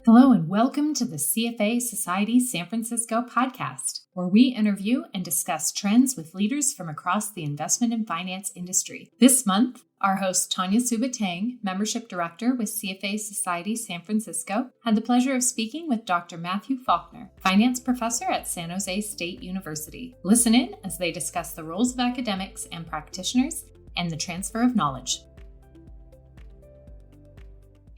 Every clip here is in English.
Hello and welcome to the CFA Society San Francisco podcast, where we interview and discuss trends with leaders from across the investment and finance industry. This month, our host Tanya Subatang, Membership Director with CFA Society San Francisco, had the pleasure of speaking with Dr. Matthew Faulkner, Finance Professor at San José State University. Listen in as they discuss the roles of academics and practitioners and the transfer of knowledge.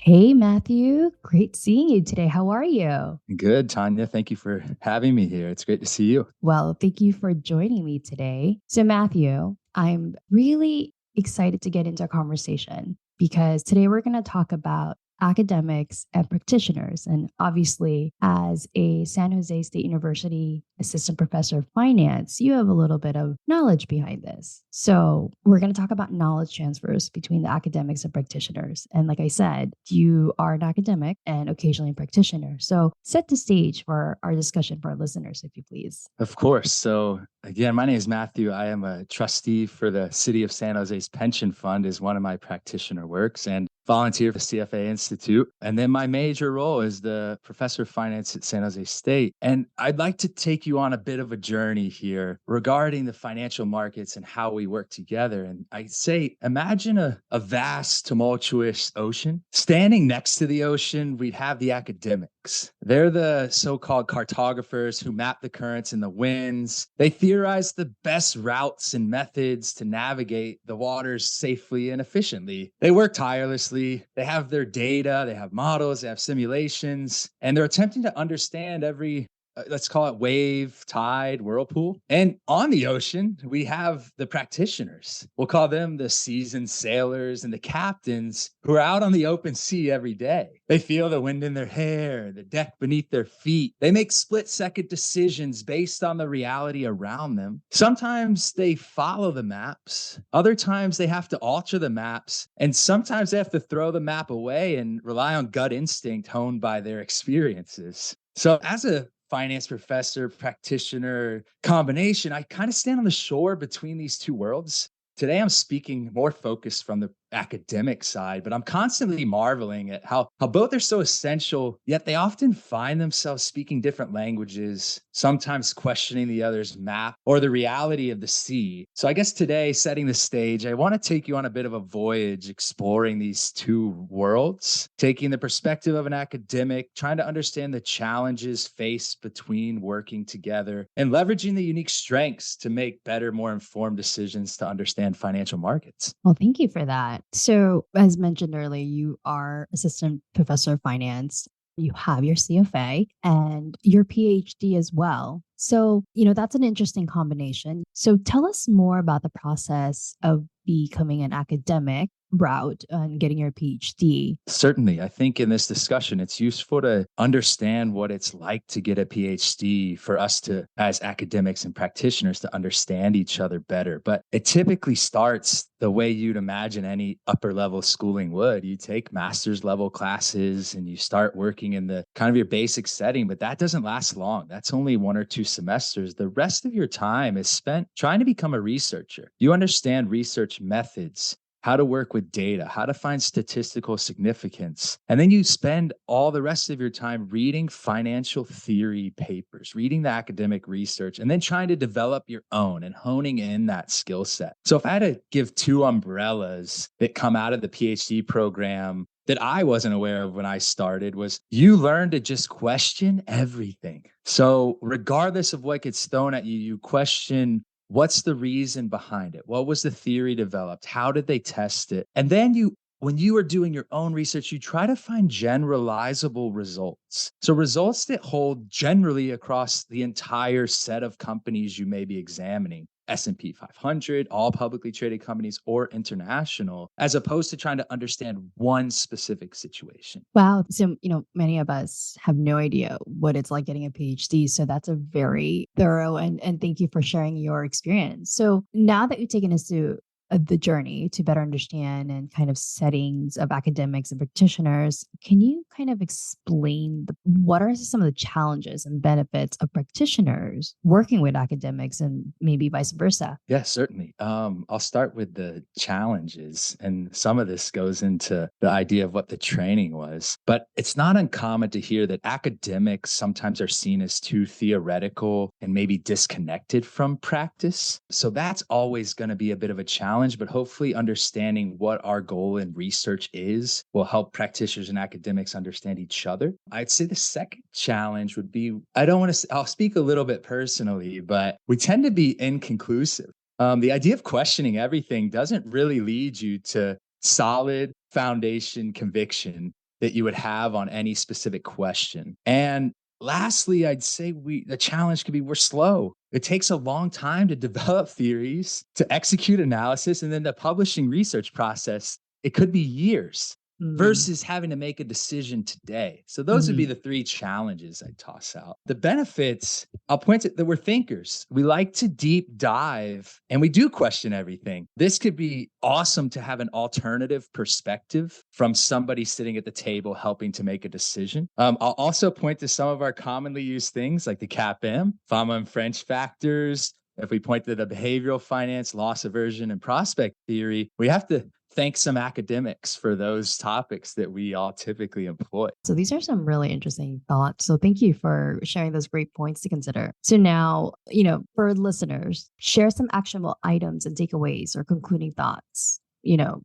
Hey, Matthew. Great seeing you today. How are you? Good, Tanya. Thank you for having me here. It's great to see you. Well, thank you for joining me today. So, Matthew, I'm really excited to get into a conversation because today we're going to talk about academics and practitioners. And obviously, as a San Jose State University assistant professor of finance, you have a little bit of knowledge behind this. So we're going to talk about knowledge transfers between the academics and practitioners. And like I said, you are an academic and occasionally a practitioner. So set the stage for our discussion for our listeners, if you please. Of course. So again, my name is Matthew. I am a trustee for the City of San Jose's pension fund is one of my practitioner works and volunteer for the CFA Institute. And then my major role is the professor of finance at San Jose State. And I'd like to take you on a bit of a journey here regarding the financial markets and how we work together. And I say, imagine a vast, tumultuous ocean. Standing next to the ocean, we'd have the academics. They're the so-called cartographers who map the currents and the winds. They theorize the best routes and methods to navigate the waters safely and efficiently. They work tirelessly. They have their data, they have models, they have simulations, and they're attempting to understand every let's call it wave, tide, whirlpool. And on the ocean, we have the practitioners. We'll call them the seasoned sailors and the captains who are out on the open sea every day. They feel the wind in their hair, the deck beneath their feet. They make split-second decisions based on the reality around them. Sometimes they follow the maps. Other times they have to alter the maps. And sometimes they have to throw the map away and rely on gut instinct honed by their experiences. So as a finance professor, practitioner combination, I kind of stand on the shore between these two worlds. Today, I'm speaking more focused from the academic side, but I'm constantly marveling at how both are so essential, yet they often find themselves speaking different languages, sometimes questioning the other's map or the reality of the sea. So I guess today, setting the stage, I want to take you on a bit of a voyage exploring these two worlds, taking the perspective of an academic, trying to understand the challenges faced between working together and leveraging the unique strengths to make better, more informed decisions to understand financial markets. Well, thank you for that. So as mentioned earlier, you are assistant professor of finance. You have your CFA and your PhD as well. So, that's an interesting combination. So tell us more about the process of becoming an academic route and getting your PhD. Certainly. I think in this discussion, it's useful to understand what it's like to get a PhD for us to, as academics and practitioners, to understand each other better. But it typically starts the way you'd imagine any upper level schooling would. You take master's level classes and you start working in the kind of your basic setting, but that doesn't last long. That's only 1 or 2 semesters. The rest of your time is spent trying to become a researcher. You understand research methods, how to work with data, how to find statistical significance. And then you spend all the rest of your time reading financial theory papers, reading the academic research, and then trying to develop your own and honing in that skill set. So if I had to give 2 umbrellas that come out of the PhD program that I wasn't aware of when I started, was you learn to just question everything. So regardless of what gets thrown at you, you question, what's the reason behind it? What was the theory developed? How did they test it? And then when you are doing your own research, you try to find generalizable results. So results that hold generally across the entire set of companies you may be examining. S&P 500, all publicly traded companies, or international, as opposed to trying to understand one specific situation. Wow. So, many of us have no idea what it's like getting a PhD. So that's a very thorough and thank you for sharing your experience. So now that you've taken us to the journey to better understand and kind of settings of academics and practitioners, can you kind of explain what are some of the challenges and benefits of practitioners working with academics and maybe vice versa? Yeah, certainly. I'll start with the challenges, and some of this goes into the idea of what the training was. But it's not uncommon to hear that academics sometimes are seen as too theoretical and maybe disconnected from practice. So that's always going to be a bit of a challenge, but hopefully understanding what our goal in research is will help practitioners and academics understand each other. I'd say the second challenge would be, I'll speak a little bit personally, but we tend to be inconclusive. The idea of questioning everything doesn't really lead you to solid foundation conviction that you would have on any specific question. And lastly, I'd say the challenge could be we're slow. It takes a long time to develop theories, to execute analysis, and then the publishing research process, it could be years versus having to make a decision today. So those would be the three challenges I toss out. The benefits, I'll point to that we're thinkers. We like to deep dive and we do question everything. This could be awesome to have an alternative perspective from somebody sitting at the table helping to make a decision. I'll also point to some of our commonly used things like the CAPM, Fama and French factors. If we point to the behavioral finance, loss aversion, and prospect theory, we have to thank some academics for those topics that we all typically employ. So these are some really interesting thoughts. So thank you for sharing those great points to consider. So now, for listeners, share some actionable items and takeaways or concluding thoughts.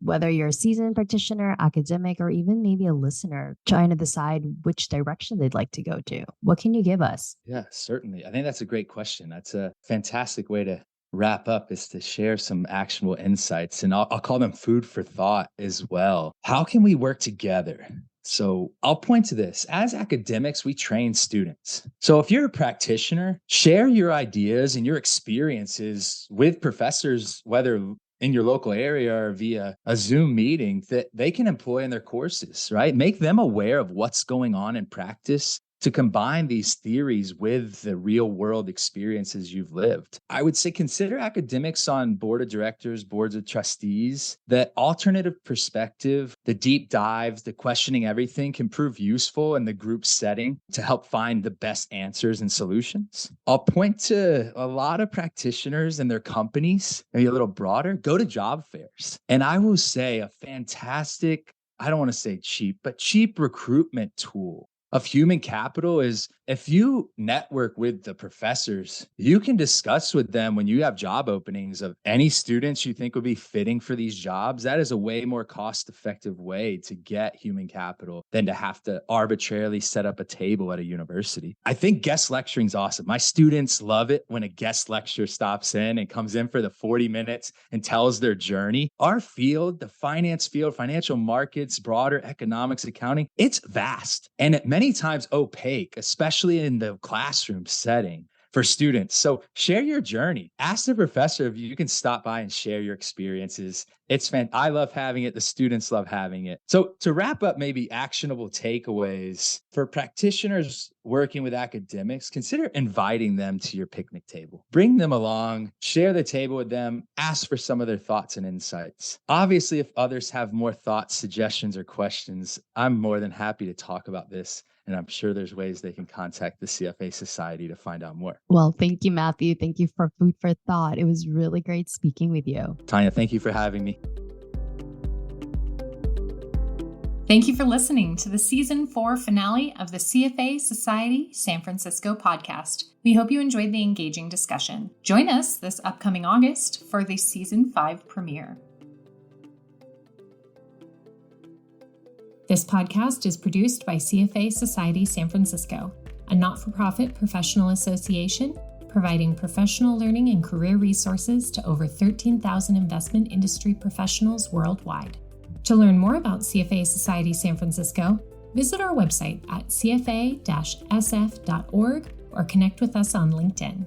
Whether you're a seasoned practitioner, academic, or even maybe a listener trying to decide which direction they'd like to go to. What can you give us? Yeah, certainly. I think that's a great question. That's a fantastic way to wrap up, is to share some actionable insights, and I'll call them food for thought as well. How can we work together? So I'll point to this. As academics, we train students. So if you're a practitioner, share your ideas and your experiences with professors, whether in your local area or via a Zoom meeting, that they can employ in their courses, right? Make them aware of what's going on in practice to combine these theories with the real world experiences you've lived. I would say consider academics on board of directors, boards of trustees. That alternative perspective, the deep dives, the questioning everything can prove useful in the group setting to help find the best answers and solutions. I'll point to a lot of practitioners and their companies, maybe a little broader, go to job fairs. And I will say a fantastic, I don't want to say cheap, but cheap recruitment tool of human capital is if you network with the professors, you can discuss with them when you have job openings of any students you think would be fitting for these jobs. That is a way more cost-effective way to get human capital than to have to arbitrarily set up a table at a university. I think guest lecturing is awesome. My students love it when a guest lecturer stops in and comes in for the 40 minutes and tells their journey. Our field, the finance field, financial markets, broader economics, accounting, it's vast and at many times opaque, especially in the classroom setting for students. So share your journey. Ask the professor if you can stop by and share your experiences. It's I love having it. The students love having it. So to wrap up, maybe actionable takeaways for practitioners working with academics, consider inviting them to your picnic table. Bring them along, share the table with them, ask for some of their thoughts and insights. Obviously, if others have more thoughts, suggestions, or questions, I'm more than happy to talk about this. And I'm sure there's ways they can contact the CFA Society to find out more. Well, thank you, Matthew. Thank you for food for thought. It was really great speaking with you. Tanya, thank you for having me. Thank you for listening to the Season 4 finale of the CFA Society San Francisco podcast. We hope you enjoyed the engaging discussion. Join us this upcoming August for the Season 5 premiere. This podcast is produced by CFA Society San Francisco, a not-for-profit professional association providing professional learning and career resources to over 13,000 investment industry professionals worldwide. To learn more about CFA Society San Francisco, visit our website at cfa-sf.org or connect with us on LinkedIn.